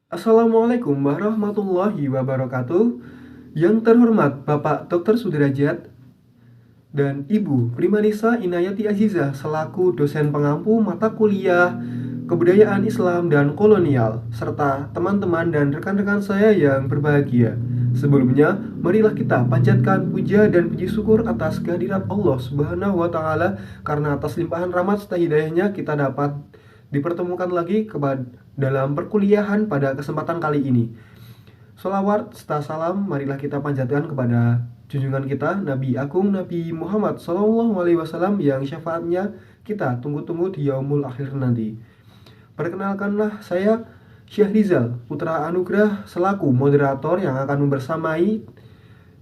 Assalamualaikum warahmatullahi wabarakatuh. Yang terhormat Bapak Dr. Sudrajat dan Ibu Primanisa Inayati Azizah selaku dosen pengampu mata kuliah Kebudayaan Islam dan Kolonial, serta teman-teman dan rekan-rekan saya yang berbahagia. Sebelumnya, marilah kita panjatkan puja dan puji syukur atas kehadirat Allah Subhanahu wa taala karena atas limpahan rahmat serta hidayahnya kita dapat dipertemukan lagi dalam perkuliahan pada kesempatan kali ini. Sholawat serta salam marilah kita panjatkan kepada junjungan kita Nabi Agung Nabi Muhammad Sallallahu Alaihi Wasallam yang syafaatnya kita tunggu-tunggu di yaumul akhir nanti. Perkenalkanlah saya Syahrizal Putra Anugrah selaku moderator yang akan membersamai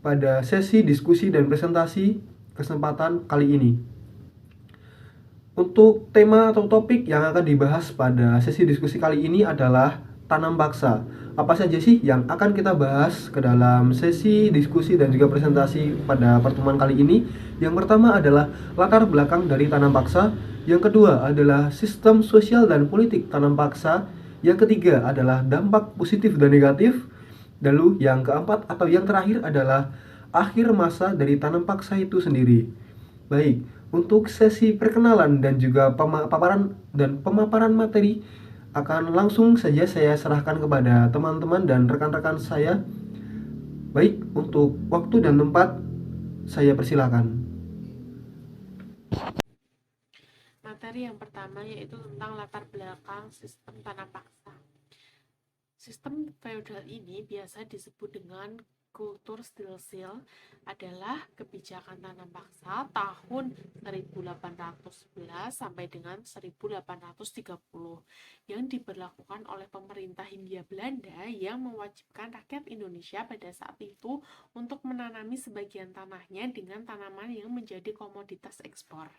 pada sesi diskusi dan presentasi kesempatan kali ini. Untuk tema atau topik yang akan dibahas pada sesi diskusi kali ini adalah tanam paksa. Apa saja sih yang akan kita bahas ke dalam sesi diskusi dan juga presentasi pada pertemuan kali ini? Yang pertama adalah latar belakang dari tanam paksa. Yang kedua adalah sistem sosial dan politik tanam paksa. Yang ketiga adalah dampak positif dan negatif. Lalu yang keempat atau yang terakhir adalah akhir masa dari tanam paksa itu sendiri. Baik, untuk sesi perkenalan dan juga pemaparan materi akan langsung saja saya serahkan kepada teman-teman dan rekan-rekan saya. Baik, untuk waktu dan tempat saya persilakan. Materi yang pertama yaitu tentang latar belakang sistem tanah paksa. Sistem feodal ini biasa disebut dengan kultur stilsil, adalah kebijakan tanam paksa tahun 1811 sampai dengan 1830 yang diberlakukan oleh pemerintah Hindia Belanda yang mewajibkan rakyat Indonesia pada saat itu untuk menanami sebagian tanahnya dengan tanaman yang menjadi komoditas ekspor.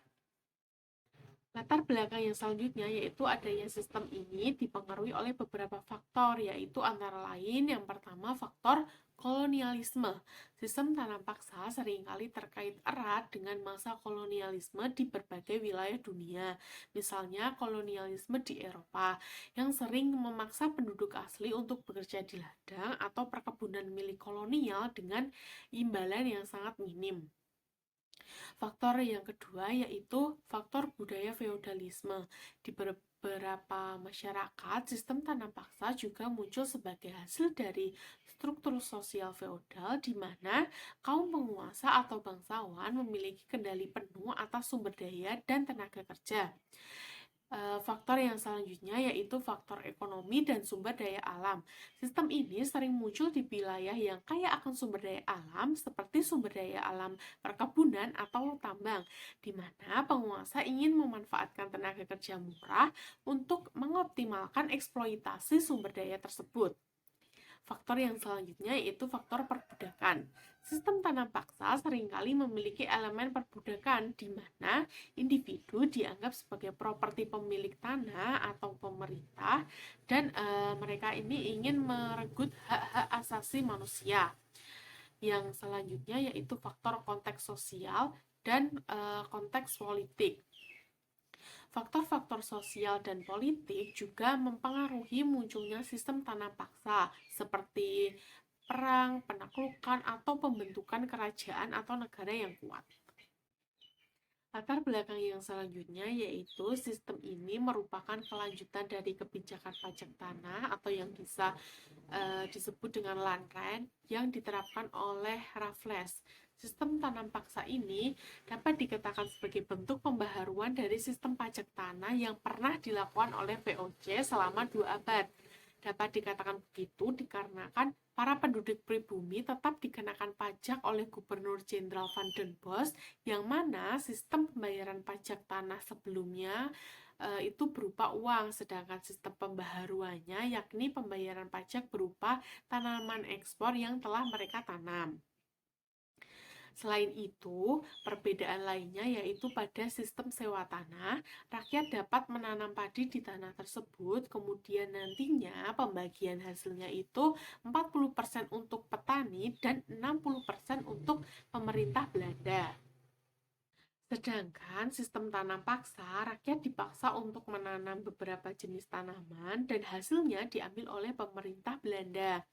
Latar belakang yang selanjutnya yaitu adanya sistem ini dipengaruhi oleh beberapa faktor, yaitu antara lain yang pertama faktor kolonialisme. Sistem tanam paksa seringkali terkait erat dengan masa kolonialisme di berbagai wilayah dunia. Misalnya kolonialisme di Eropa yang sering memaksa penduduk asli untuk bekerja di ladang atau perkebunan milik kolonial dengan imbalan yang sangat minim. Faktor yang kedua yaitu faktor budaya feodalisme. Di beberapa masyarakat, sistem tanam paksa juga muncul sebagai hasil dari struktur sosial feodal di mana kaum penguasa atau bangsawan memiliki kendali penuh atas sumber daya dan tenaga kerja. Faktor yang selanjutnya yaitu faktor ekonomi dan sumber daya alam. Sistem ini sering muncul di wilayah yang kaya akan sumber daya alam seperti sumber daya alam perkebunan atau tambang, di mana penguasa ingin memanfaatkan tenaga kerja murah untuk mengoptimalkan eksploitasi sumber daya tersebut. Faktor yang selanjutnya yaitu faktor perbudakan. Sistem tanam paksa seringkali memiliki elemen perbudakan di mana individu dianggap sebagai properti pemilik tanah atau pemerintah dan mereka ini ingin merenggut hak-hak asasi manusia. Yang selanjutnya yaitu faktor konteks sosial dan konteks politik. Faktor-faktor sosial dan politik juga mempengaruhi munculnya sistem tanam paksa, seperti perang, penaklukan, atau pembentukan kerajaan atau negara yang kuat. Latar belakang yang selanjutnya yaitu sistem ini merupakan kelanjutan dari kebijakan pajak tanah atau yang bisa disebut dengan land rent yang diterapkan oleh Raffles. Sistem tanam paksa ini dapat dikatakan sebagai bentuk pembaharuan dari sistem pajak tanah yang pernah dilakukan oleh VOC selama 2 abad. Dapat dikatakan begitu dikarenakan para penduduk pribumi tetap dikenakan pajak oleh Gubernur Jenderal Van den Bosch, yang mana sistem pembayaran pajak tanah sebelumnya itu berupa uang, sedangkan sistem pembaharuannya yakni pembayaran pajak berupa tanaman ekspor yang telah mereka tanam. Selain itu, perbedaan lainnya yaitu pada sistem sewa tanah, rakyat dapat menanam padi di tanah tersebut, kemudian nantinya pembagian hasilnya itu 40% untuk petani dan 60% untuk pemerintah Belanda. Sedangkan sistem tanam paksa, rakyat dipaksa untuk menanam beberapa jenis tanaman dan hasilnya diambil oleh pemerintah Belanda.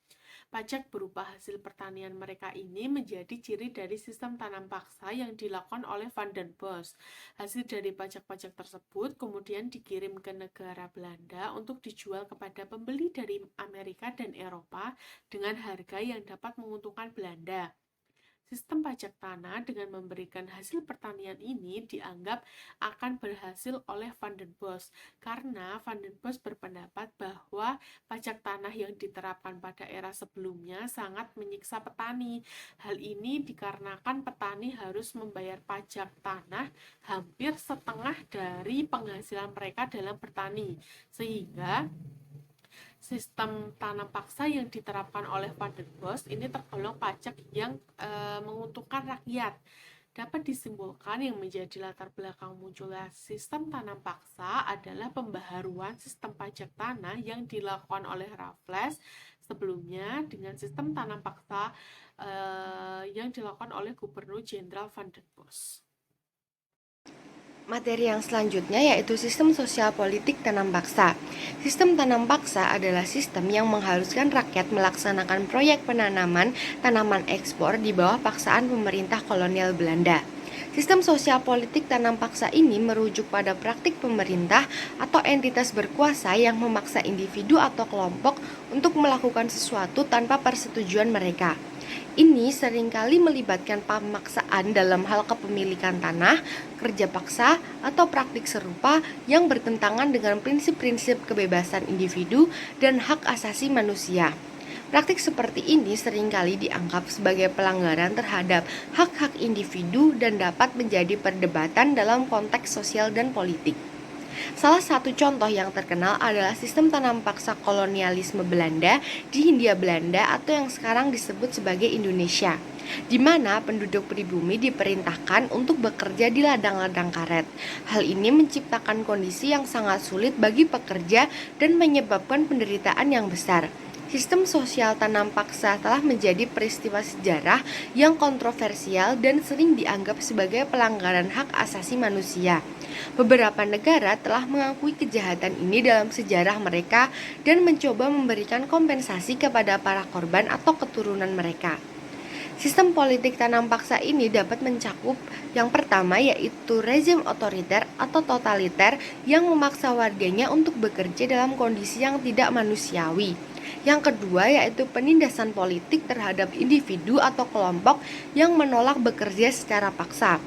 Pajak berupa hasil pertanian mereka ini menjadi ciri dari sistem tanam paksa yang dilakukan oleh Van den Bos. Hasil dari pajak-pajak tersebut kemudian dikirim ke negara Belanda untuk dijual kepada pembeli dari Amerika dan Eropa dengan harga yang dapat menguntungkan Belanda. Sistem pajak tanah dengan memberikan hasil pertanian ini dianggap akan berhasil oleh Van den Bos karena Van den Bos berpendapat bahwa pajak tanah yang diterapkan pada era sebelumnya sangat menyiksa petani. Hal ini dikarenakan petani harus membayar pajak tanah hampir setengah dari penghasilan mereka dalam bertani, sehingga sistem tanam paksa yang diterapkan oleh Van den Bos ini tergolong pajak yang menguntungkan rakyat. Dapat disimpulkan yang menjadi latar belakang munculnya sistem tanam paksa adalah pembaharuan sistem pajak tanah yang dilakukan oleh Raffles sebelumnya dengan sistem tanam paksa yang dilakukan oleh Gubernur Jenderal Van den Bos. Materi yang selanjutnya yaitu sistem sosial politik tanam paksa. Sistem tanam paksa adalah sistem yang mengharuskan rakyat melaksanakan proyek penanaman tanaman ekspor di bawah paksaan pemerintah kolonial Belanda. Sistem sosial politik tanam paksa ini merujuk pada praktik pemerintah atau entitas berkuasa yang memaksa individu atau kelompok untuk melakukan sesuatu tanpa persetujuan mereka. Ini seringkali melibatkan pemaksaan dalam hal kepemilikan tanah, kerja paksa, atau praktik serupa yang bertentangan dengan prinsip-prinsip kebebasan individu dan hak asasi manusia. Praktik seperti ini seringkali dianggap sebagai pelanggaran terhadap hak-hak individu dan dapat menjadi perdebatan dalam konteks sosial dan politik. Salah satu contoh yang terkenal adalah sistem tanam paksa kolonialisme Belanda di Hindia Belanda atau yang sekarang disebut sebagai Indonesia, di mana penduduk pribumi diperintahkan untuk bekerja di ladang-ladang karet. Hal ini menciptakan kondisi yang sangat sulit bagi pekerja dan menyebabkan penderitaan yang besar. Sistem sosial tanam paksa telah menjadi peristiwa sejarah yang kontroversial dan sering dianggap sebagai pelanggaran hak asasi manusia. Beberapa negara telah mengakui kejahatan ini dalam sejarah mereka dan mencoba memberikan kompensasi kepada para korban atau keturunan mereka. Sistem politik tanam paksa ini dapat mencakup yang pertama yaitu rezim otoriter atau totaliter yang memaksa warganya untuk bekerja dalam kondisi yang tidak manusiawi. Yang kedua yaitu penindasan politik terhadap individu atau kelompok yang menolak bekerja secara paksa.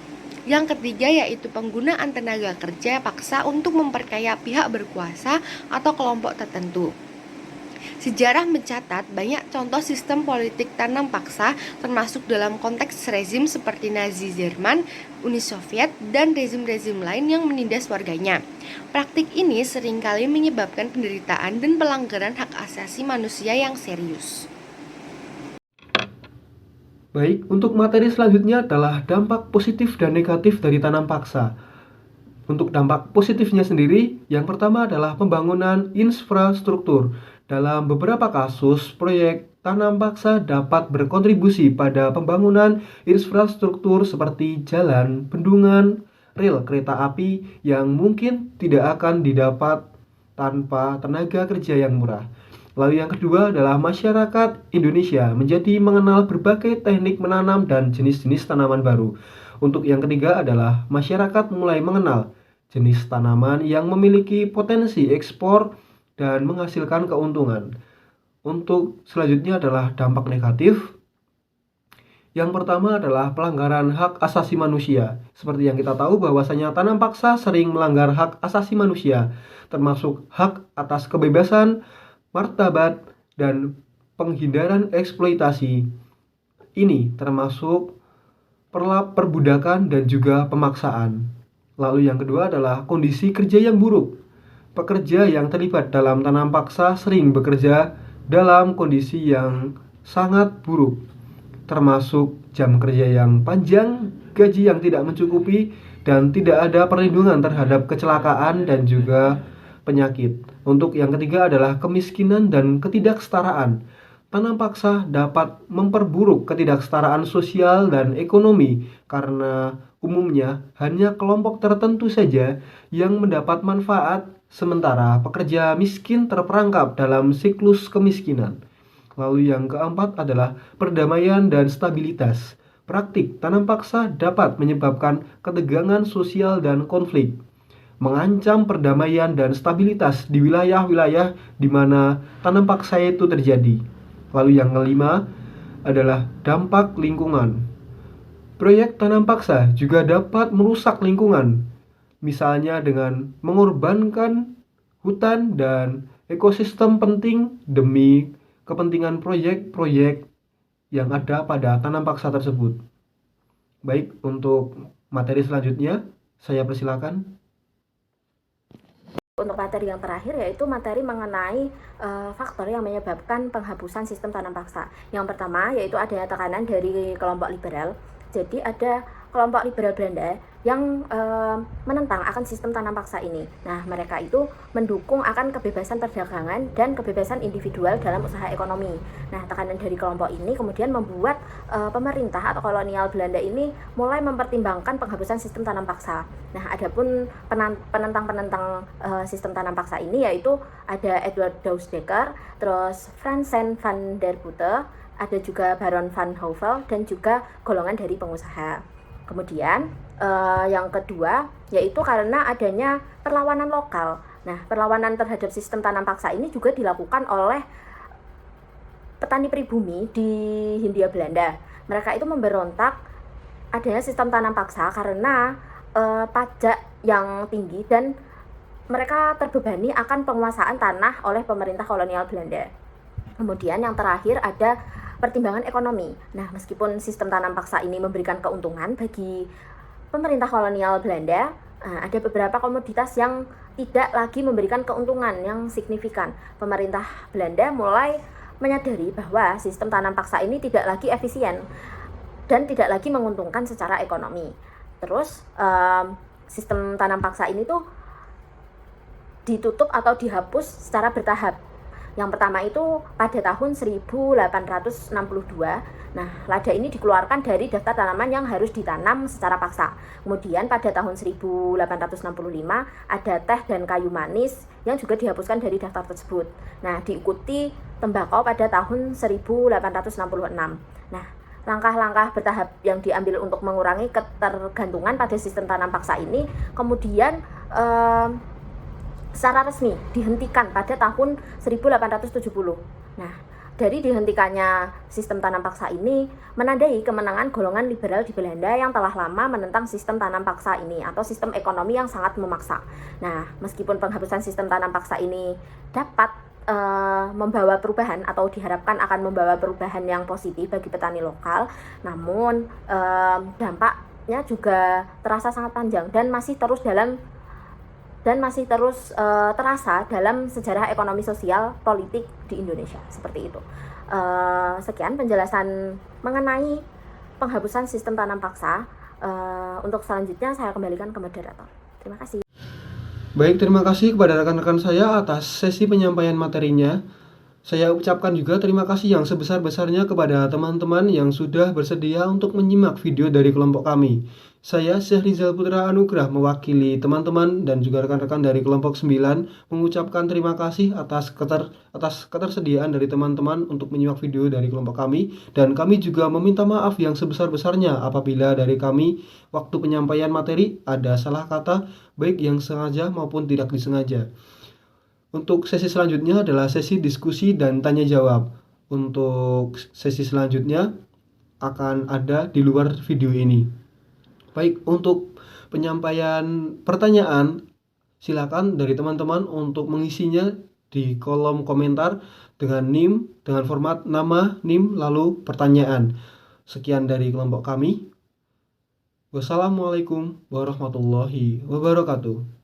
Yang ketiga yaitu penggunaan tenaga kerja paksa untuk memperkaya pihak berkuasa atau kelompok tertentu. Sejarah mencatat banyak contoh sistem politik tanam paksa termasuk dalam konteks rezim seperti Nazi Jerman, Uni Soviet, dan rezim-rezim lain yang menindas warganya. Praktik ini seringkali menyebabkan penderitaan dan pelanggaran hak asasi manusia yang serius. Baik, untuk materi selanjutnya adalah dampak positif dan negatif dari tanam paksa. Untuk dampak positifnya sendiri, yang pertama adalah pembangunan infrastruktur. Dalam beberapa kasus, proyek tanam paksa dapat berkontribusi pada pembangunan infrastruktur seperti jalan, bendungan, rel kereta api yang mungkin tidak akan didapat tanpa tenaga kerja yang murah. Lalu yang kedua adalah masyarakat Indonesia menjadi mengenal berbagai teknik menanam dan jenis-jenis tanaman baru. Untuk yang ketiga adalah masyarakat mulai mengenal jenis tanaman yang memiliki potensi ekspor dan menghasilkan keuntungan. Untuk selanjutnya adalah dampak negatif. Yang pertama adalah pelanggaran hak asasi manusia. Seperti yang kita tahu bahwasanya tanam paksa sering melanggar hak asasi manusia, termasuk hak atas kebebasan, martabat, dan penghindaran eksploitasi. Ini termasuk perbudakan dan juga pemaksaan. Lalu yang kedua adalah kondisi kerja yang buruk. Pekerja yang terlibat dalam tanam paksa sering bekerja dalam kondisi yang sangat buruk, termasuk jam kerja yang panjang, gaji yang tidak mencukupi, dan tidak ada perlindungan terhadap kecelakaan dan juga penyakit. Untuk yang ketiga adalah kemiskinan dan ketidaksetaraan. Tanam paksa dapat memperburuk ketidaksetaraan sosial dan ekonomi karena Umumnya, hanya kelompok tertentu saja yang mendapat manfaat, sementara pekerja miskin terperangkap dalam siklus kemiskinan. Lalu yang keempat adalah perdamaian dan stabilitas. Praktik tanam paksa dapat menyebabkan ketegangan sosial dan konflik, mengancam perdamaian dan stabilitas di wilayah-wilayah di mana tanam paksa itu terjadi. Lalu yang kelima adalah dampak lingkungan. Proyek tanam paksa juga dapat merusak lingkungan, misalnya dengan mengorbankan hutan dan ekosistem penting demi kepentingan proyek-proyek yang ada pada tanam paksa tersebut. Baik, untuk materi selanjutnya, saya persilakan. Untuk materi yang terakhir yaitu materi mengenai faktor yang menyebabkan penghapusan sistem tanam paksa. Yang pertama yaitu adanya tekanan dari kelompok liberal. Jadi ada kelompok liberal Belanda yang menentang akan sistem tanam paksa ini. Nah, mereka itu mendukung akan kebebasan perdagangan dan kebebasan individual dalam usaha ekonomi. Nah, tekanan dari kelompok ini kemudian membuat pemerintah atau kolonial Belanda ini mulai mempertimbangkan penghapusan sistem tanam paksa. Nah, adapun penentang-penentang sistem tanam paksa ini yaitu ada Edward Dousdekker, terus Franzen van der Putte, ada juga Baron van Houvel, dan juga golongan dari pengusaha. Kemudian yang kedua yaitu karena adanya perlawanan lokal. Nah, perlawanan terhadap sistem tanam paksa ini juga dilakukan oleh petani pribumi di Hindia Belanda. Mereka itu memberontak adanya sistem tanam paksa karena pajak yang tinggi dan mereka terbebani akan penguasaan tanah oleh pemerintah kolonial Belanda. Kemudian yang terakhir ada pertimbangan ekonomi. Nah, meskipun sistem tanam paksa ini memberikan keuntungan bagi pemerintah kolonial Belanda, ada beberapa komoditas yang tidak lagi memberikan keuntungan yang signifikan. Pemerintah Belanda mulai menyadari bahwa sistem tanam paksa ini tidak lagi efisien dan tidak lagi menguntungkan secara ekonomi. Terus sistem tanam paksa ini tuh ditutup atau dihapus secara bertahap. Yang pertama itu pada tahun 1862. Nah, lada ini dikeluarkan dari daftar tanaman yang harus ditanam secara paksa. Kemudian pada tahun 1865 ada teh dan kayu manis yang juga dihapuskan dari daftar tersebut. Nah, diikuti tembakau pada tahun 1866. Nah, langkah-langkah bertahap yang diambil untuk mengurangi ketergantungan pada sistem tanam paksa ini kemudian secara resmi dihentikan pada tahun 1870. Nah, dari dihentikannya sistem tanam paksa ini menandai kemenangan golongan liberal di Belanda yang telah lama menentang sistem tanam paksa ini atau sistem ekonomi yang sangat memaksa. Nah, meskipun penghapusan sistem tanam paksa ini dapat membawa perubahan atau diharapkan akan membawa perubahan yang positif bagi petani lokal, namun dampaknya juga terasa sangat panjang dan masih terus terasa dalam sejarah ekonomi sosial politik di Indonesia, seperti itu. Sekian penjelasan mengenai penghapusan sistem tanam paksa. Untuk selanjutnya saya kembalikan ke moderator. Terima kasih. Baik, terima kasih kepada rekan-rekan saya atas sesi penyampaian materinya. Saya ucapkan juga terima kasih yang sebesar-besarnya kepada teman-teman yang sudah bersedia untuk menyimak video dari kelompok kami. Saya Syekh Rizal Putra Anugrah mewakili teman-teman dan juga rekan-rekan dari kelompok 9 mengucapkan terima kasih atas ketersediaan dari teman-teman untuk menyimak video dari kelompok kami, dan kami juga meminta maaf yang sebesar-besarnya apabila dari kami waktu penyampaian materi ada salah kata baik yang sengaja maupun tidak disengaja. Untuk sesi selanjutnya adalah sesi diskusi dan tanya jawab. Untuk sesi selanjutnya akan ada di luar video ini. Baik, untuk penyampaian pertanyaan silakan dari teman-teman untuk mengisinya di kolom komentar dengan NIM, dengan format nama, NIM, lalu pertanyaan. Sekian dari kelompok kami. Wassalamualaikum warahmatullahi wabarakatuh.